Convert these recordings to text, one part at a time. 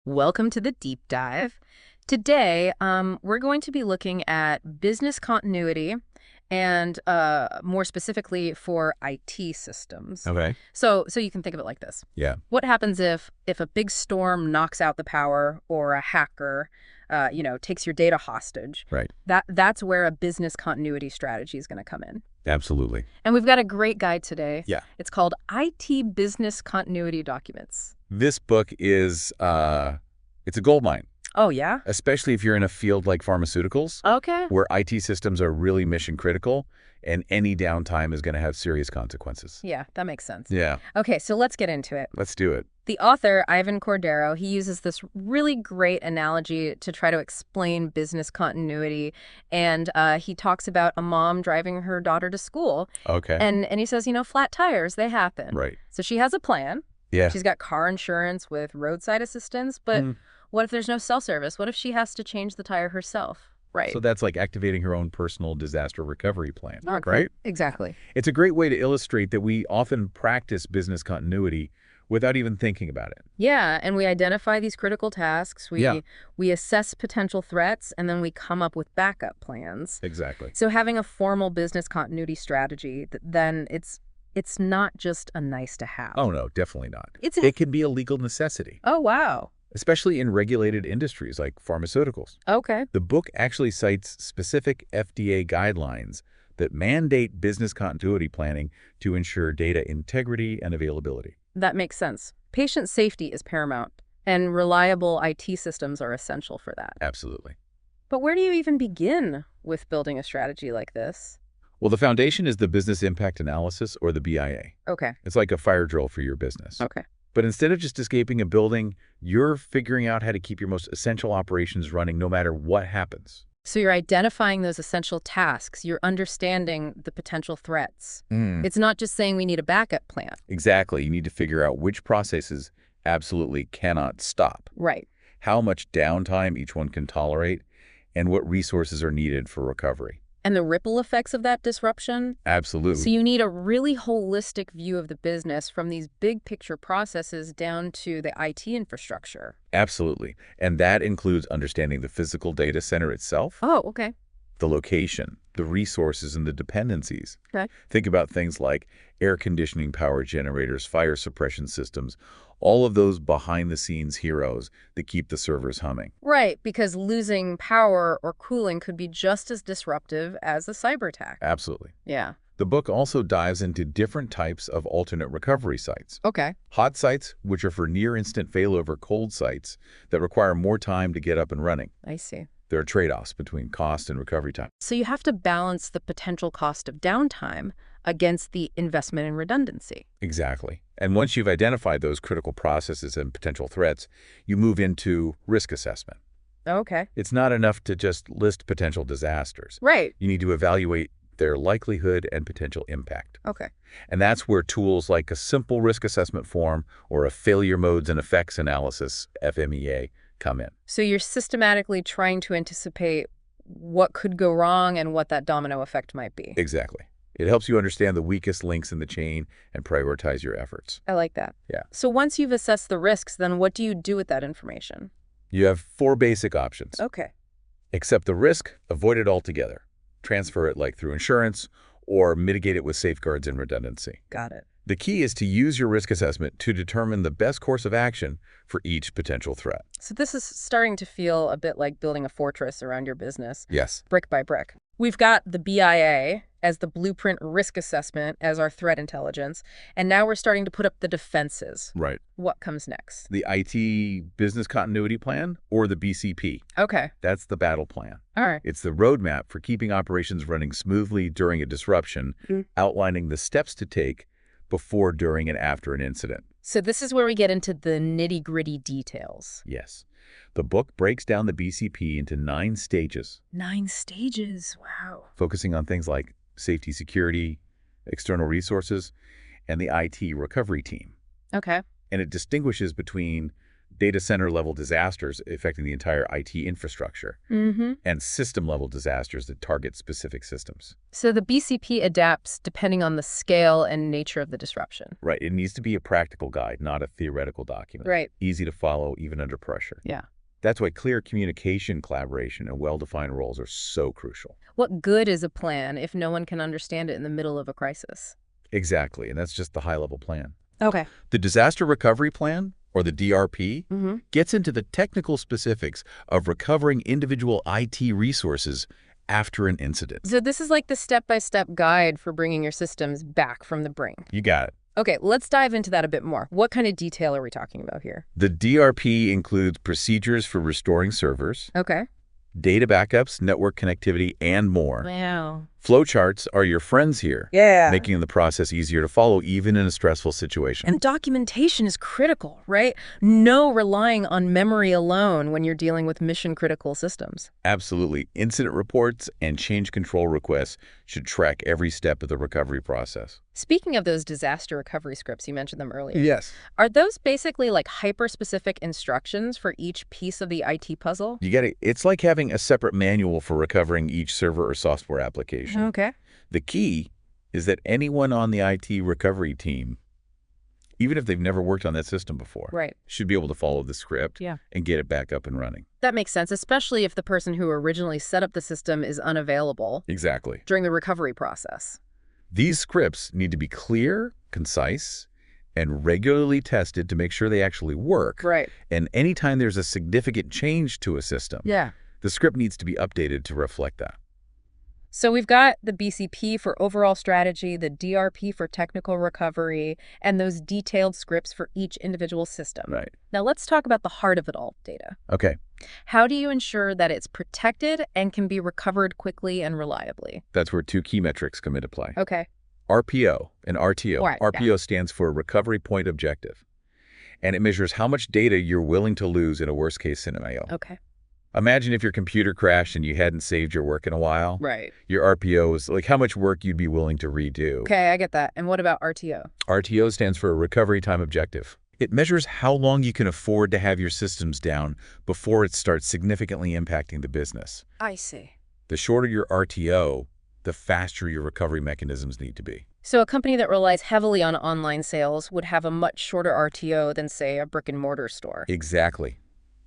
Welcome to the deep dive. Today, we're going to be looking at business continuity and more specifically for IT systems. Okay. So you can think of it like this. Yeah. What happens if a big storm knocks out the power or a hacker, takes your data hostage? Right. That's where a business continuity strategy is going to come in. Absolutely. And we've got a great guide today. Yeah. It's called IT Business Continuity Documents. This book is it's a goldmine, Oh, yeah? especially if you're in a field like pharmaceuticals, Okay. where IT systems are really mission critical and any downtime is going to have serious consequences. Yeah, that makes sense. Yeah. Okay, so let's get into it. Let's do it. The author, Ivan Cordero, he uses this really great analogy to try to explain business continuity. And he talks about a mom driving her daughter to school. Okay. And he says, flat tires, they happen. Right. So she has a plan. Yeah. She's got car insurance with roadside assistance. But what if there's no cell service? What if she has to change the tire herself? Right. So that's like activating her own personal disaster recovery plan, Okay. right? Exactly. It's a great way to illustrate that we often practice business continuity without even thinking about it. Yeah, and we identify these critical tasks, Yeah. we assess potential threats, and then we come up with backup plans. Exactly. So having a formal business continuity strategy, then it's not just a nice to have. Oh, no, definitely not. It's It can be a legal necessity, Oh, wow. especially in regulated industries like pharmaceuticals. Okay. The book actually cites specific FDA guidelines that mandate business continuity planning to ensure data integrity and availability. That makes sense. Patient safety is paramount, and reliable IT systems are essential for that. Absolutely. But where do you even begin with building a strategy like this? Well, the foundation is the Business Impact Analysis, or the BIA. Okay. It's like a fire drill for your business. Okay. But instead of just escaping a building, you're figuring out how to keep your most essential operations running no matter what happens. So you're identifying those essential tasks. You're understanding the potential threats. It's not just saying we need a backup plan. Exactly. You need to figure out which processes absolutely cannot stop, Right. how much downtime each one can tolerate, and what resources are needed for recovery. And the ripple effects of that disruption. Absolutely. So you need a really holistic view of the business from these big picture processes down to the IT infrastructure. Absolutely. And that includes understanding the physical data center itself, Oh, okay. the location, the resources, and the dependencies. Okay. Think about things like air conditioning power generators, fire suppression systems, all of those behind-the-scenes heroes that keep the servers humming. Right, because losing power or cooling could be just as disruptive as a cyber attack. Absolutely. Yeah. The book also dives into different types of alternate recovery sites. Okay. Hot sites, which are for near-instant failover cold sites that require more time to get up and running. I see. There are trade-offs between cost and recovery time. So you have to balance the potential cost of downtime against the investment in redundancy. Exactly. And once you've identified those critical processes and potential threats, you move into risk assessment. Okay. It's not enough to just list potential disasters. Right. You need to evaluate their likelihood and potential impact. Okay. And that's where tools like a simple risk assessment form or a failure modes and effects analysis, FMEA, come in. So you're systematically trying to anticipate what could go wrong and what that domino effect might be. Exactly. It helps you understand the weakest links in the chain and prioritize your efforts. I like that. Yeah. So once you've assessed the risks, then what do you do with that information? You have 4 basic options. Okay. Accept the risk, avoid it altogether. Transfer it like through insurance, or mitigate it with safeguards and redundancy. Got it. The key is to use your risk assessment to determine the best course of action for each potential threat. So this is starting to feel a bit like building a fortress around your business, Yes. brick by brick. We've got the BIA as the blueprint risk assessment as our threat intelligence, and now we're starting to put up the defenses. Right. What comes next? The IT business continuity plan, or the BCP. Okay. That's the battle plan. All right. It's the roadmap for keeping operations running smoothly during a disruption, outlining the steps to take before, during, and after an incident. So this is where we get into the nitty-gritty details. Yes. The book breaks down the BCP into 9 stages, 9 stages. Wow. focusing on things like safety, security, external resources, and the IT recovery team. Okay. And it distinguishes between data center level disasters affecting the entire IT infrastructure, and system level disasters that target specific systems. So the BCP adapts depending on the scale and nature of the disruption. Right. It needs to be a practical guide, not a theoretical document. Right. Easy to follow, even under pressure. Yeah. That's why clear communication, collaboration, and well-defined roles are so crucial. What good is a plan if no one can understand it in the middle of a crisis? Exactly, and that's just the high-level plan. Okay. The Disaster Recovery Plan, or the DRP, gets into the technical specifics of recovering individual IT resources after an incident. So this is like the step-by-step guide for bringing your systems back from the brink. You got it. Okay, let's dive into that a bit more. What kind of detail are we talking about here? The DRP includes procedures for restoring servers, Okay. data backups, network connectivity, and more. Wow. Flowcharts are your friends here, Yeah. making the process easier to follow even in a stressful situation. And documentation is critical, right? No relying on memory alone when you're dealing with mission-critical systems. Absolutely. Incident reports and change control requests should track every step of the recovery process. Speaking of those disaster recovery scripts, you mentioned them earlier. Yes. Are those basically like hyper-specific instructions for each piece of the IT puzzle? You get it. It's like having a separate manual for recovering each server or software application. Okay. The key is that anyone on the IT recovery team, even if they've never worked on that system before, Right. should be able to follow the script and get it back up and running. That makes sense, especially if the person who originally set up the system is unavailable Exactly. during the recovery process. These scripts need to be clear, concise, and regularly tested to make sure they actually work. Right. And anytime there's a significant change to a system, Yeah. the script needs to be updated to reflect that. So we've got the BCP for overall strategy, the DRP for technical recovery, and those detailed scripts for each individual system. Right. Now let's talk about the heart of it all, data. Okay. How do you ensure that it's protected and can be recovered quickly and reliably? That's where two key metrics come into play. Okay. RPO and RTO. Right, RPO stands for Recovery Point Objective, and it measures how much data you're willing to lose in a worst-case scenario. Okay. Imagine if your computer crashed and you hadn't saved your work in a while. Right. Your RPO is like how much work you'd be willing to redo. Okay, I get that. And what about RTO? RTO stands for Recovery Time Objective. It measures how long you can afford to have your systems down before it starts significantly impacting the business. I see. The shorter your RTO, the faster your recovery mechanisms need to be. So a company that relies heavily on online sales would have a much shorter RTO than, say, a brick-and-mortar store. Exactly.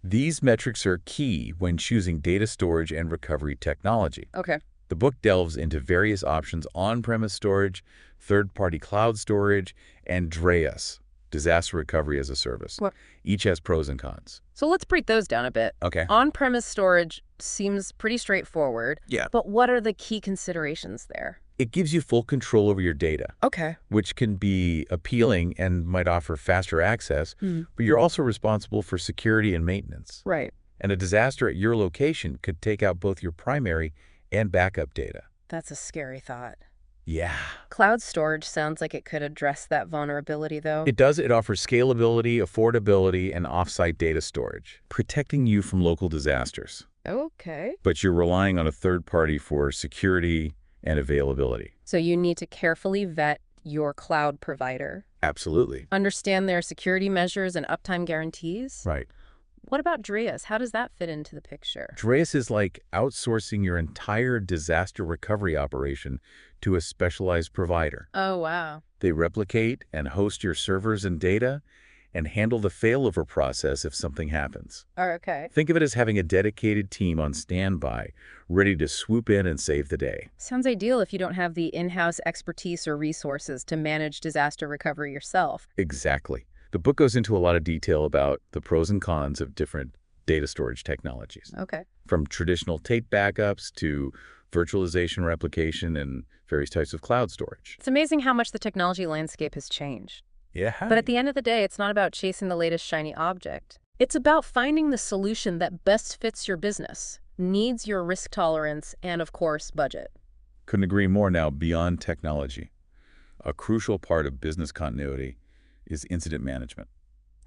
These metrics are key when choosing data storage and recovery technology. Okay. The book delves into various options: on-premise storage, third-party cloud storage, and DRaaS, disaster recovery as a service. What? Each has pros and cons. So let's break those down a bit. Okay. On-premise storage seems pretty straightforward. Yeah. But what are the key considerations there? It gives you full control over your data, Okay. which can be appealing and might offer faster access, but you're also responsible for security and maintenance. Right. And a disaster at your location could take out both your primary and backup data. That's a scary thought. Yeah. Cloud storage sounds like it could address that vulnerability, though. It does. It offers scalability, affordability, and offsite data storage, protecting you from local disasters. Okay. But you're relying on a third party for security and availability. So you need to carefully vet your cloud provider, Absolutely. understand their security measures and uptime guarantees. Right. What about DRaaS? How does that fit into the picture? DRaaS is like outsourcing your entire disaster recovery operation to a specialized provider. Oh, wow. They replicate and host your servers and data and handle the failover process if something happens. Okay. Think of it as having a dedicated team on standby, ready to swoop in and save the day. Sounds ideal if you don't have the in-house expertise or resources to manage disaster recovery yourself. Exactly. The book goes into a lot of detail about the pros and cons of different data storage technologies, Okay. from traditional tape backups to virtualization replication and various types of cloud storage. It's amazing how much the technology landscape has changed. Yeah. But at the end of the day, it's not about chasing the latest shiny object. It's about finding the solution that best fits your business, needs your risk tolerance, and of course, budget. Couldn't agree more. Now, beyond technology, a crucial part of business continuity is incident management.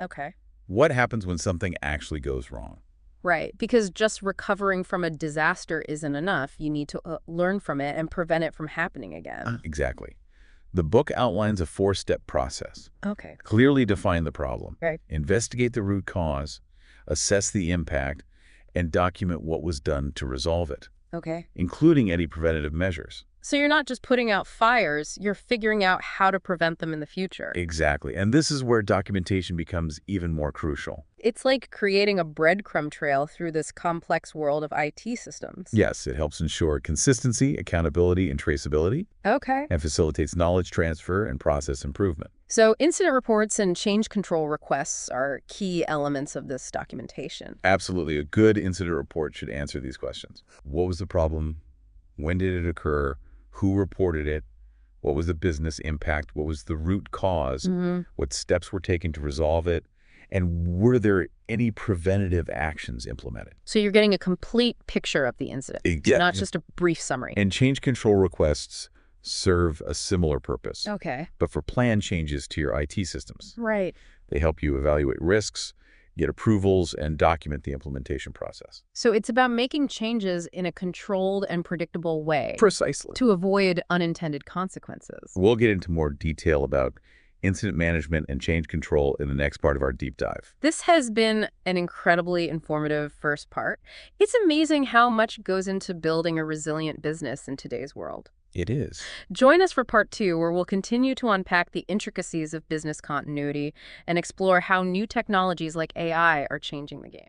Okay. What happens when something actually goes wrong? Right, because just recovering from a disaster isn't enough. You need to learn from it and prevent it from happening again. Exactly. The book outlines a 4-step process. Okay. Clearly define the problem, Right. investigate the root cause, assess the impact, and document what was done to resolve it, Okay. including any preventative measures. So you're not just putting out fires, you're figuring out how to prevent them in the future. Exactly. And this is where documentation becomes even more crucial. It's like creating a breadcrumb trail through this complex world of IT systems. Yes, it helps ensure consistency, accountability, and traceability, Okay. and facilitates knowledge transfer and process improvement. So incident reports and change control requests are key elements of this documentation. Absolutely. A good incident report should answer these questions. What was the problem? When did it occur? Who reported it? What was the business impact? What was the root cause? What steps were taken to resolve it? And were there any preventative actions implemented? So you're getting a complete picture of the incident, Yeah. not just a brief summary. And change control requests serve a similar purpose, Okay. but for plan changes to your IT systems. Right. They help you evaluate risks, get approvals, and document the implementation process. So it's about making changes in a controlled and predictable way Precisely. to avoid unintended consequences. We'll get into more detail about incident management and change control in the next part of our deep dive. This has been an incredibly informative first part. It's amazing how much goes into building a resilient business in today's world. It is. Join us for part 2, where we'll continue to unpack the intricacies of business continuity and explore how new technologies like AI are changing the game.